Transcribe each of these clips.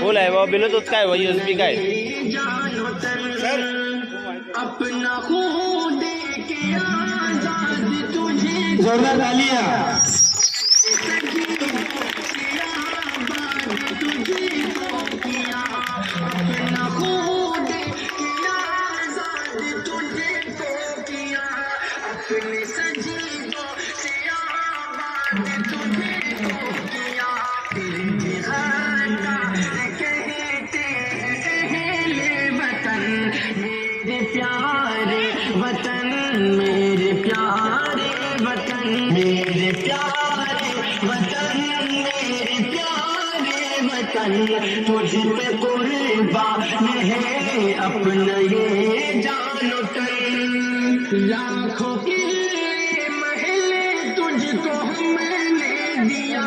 बोला है वो ब्लूटूथ का है वो यूएसबी का है सर अपना खुद के आजाद तुझे जोरदार तालियां अपना खुद के आजाद तुझे तो किया अपने सजीवों से आबाद तुझे तो किया तेरे घाटा कहते हैं अहले वतन मेरे प्यारे वतन मेरे प्यारे वतन मेरे प्यारे वतन मेरे प्यारे वतन तुझ पे कुर्बान है अपना ये जानो तन लाखों के महल तुझको हमने दिया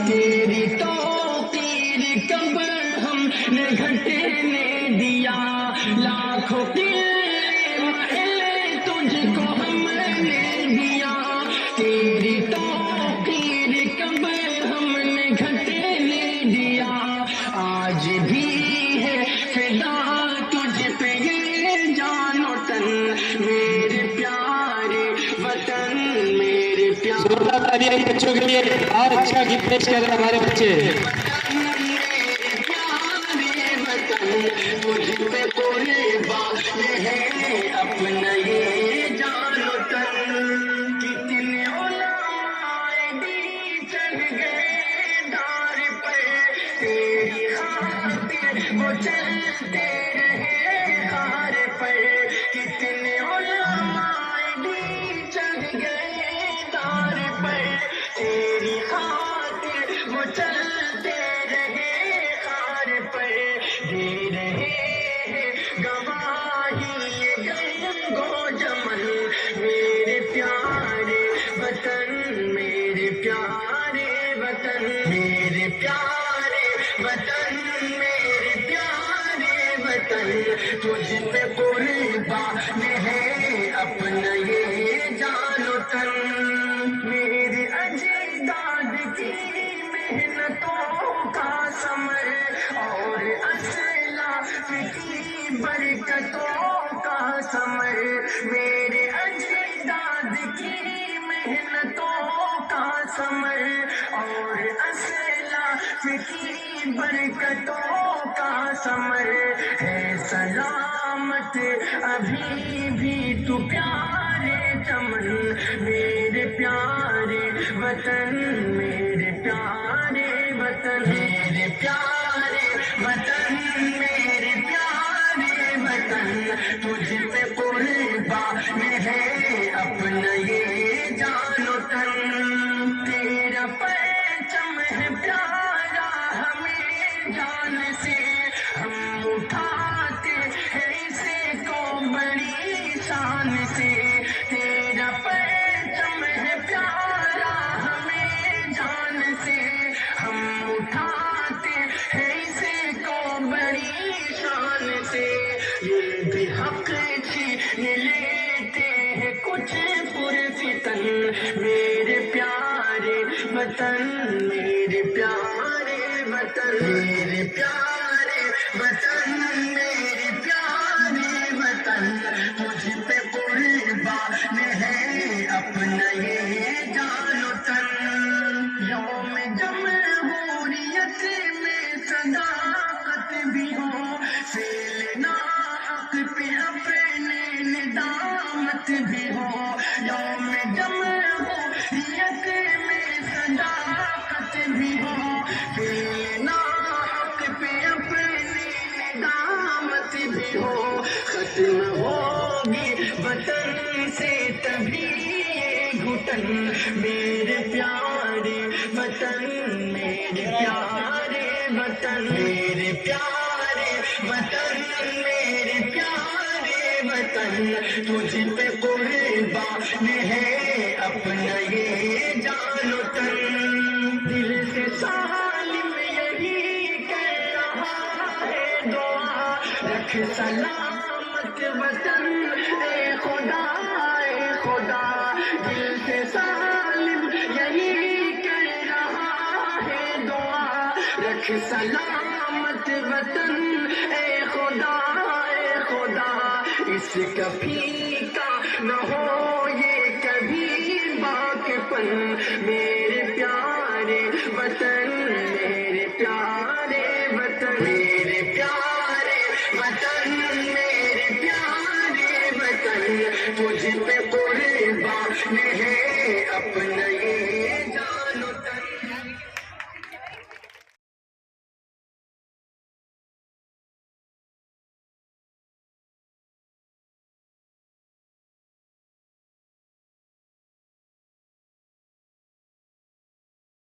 तेरी तौकीर कब्र हमने घटने दिया लाखों के महल तुझको हमने दिया तेरी तौकीर कब्र हमने घटने दिया आज भी है फिदा तुझ पे ये जानो तन मेरे प्यारे वतन मेरे प्यारे जोरदार तालियां बच्चों के लिए और अच्छा गीत पेश कर रहे हमारे बच्चे मेरे प्यारे वतन तुझ पे कुर्बान है अपना ये जानो तन कितने उलमाए भी चढ़ गए दार पर तेरी खातिर वो चलते रहे हार पर कितने उलमाए भी चढ़ गए दार पर तेरी खातिर वो चलते रहे हार पर दे रहे हैं गवाही ये गंगो जमन मेरे प्यारे वतन मेरे प्यारे वतन मेरे प्यारे वतन मेरे प्यारे वतन तुझ पे कुर्बान है अपना ये जानो तन मेरे अजदाद की मेहनतों का समर और असलाफ की बरकतों का समर मेरे अजदाद की मेहनतों का समर और असलाफ की बरकतों का समर है सलामत अभी भी तू प्यारे चमन मेरे प्यारे वतन मेरे प्यारे वतन मेरे प्यारे वतन मेरे प्यारे वतन तुझ पे कुर्बान है अपना ये जानो तन तेरा परचम है प्यारा हमें जान से हम उठाते हैं इसे को बड़ी शान से तेरा परचम है प्यारा हमें जान से हम उठाते हैं इसे को बड़ी शान से ये भी हक छीन लेते हैं कुछ पुरफितन मेरे प्यारे वतन मेरे प्यारे वतन मेरे प्यारे वतन मेरे प्यारे वतन तुझ पे कुर्बान है अपना ये जानो तन यौम जमहूरियत में सदाकत भी हो फैलना हक पे अपने निदामत भी हो यौम जमहूरियत में सदाकत भी हो फैलना हक पे अपने निदामत भी हो खत्म होगी वतन से तभी ये घुटन मेरे प्यारे वतन मेरे प्यारे वतन मेरे प्यारे वतन मेरे प्यारे वतन तुझ पे कुर्बान है अपना ये जानो तन दिल से सालिम यही कर रहा है दुआ रख सलामत वतन ए खुदा दिल से सालिम यही कर रहा है दुआ رکھ سلامت وطن اے خدا اس کا پھیکا نہ ہو یہ کبھی باقپن میرے پیارے وطن میرے پیارے وطن میرے پیارے وطن میرے پیارے وطن تجھ پہ قربان ہے اپنا یہ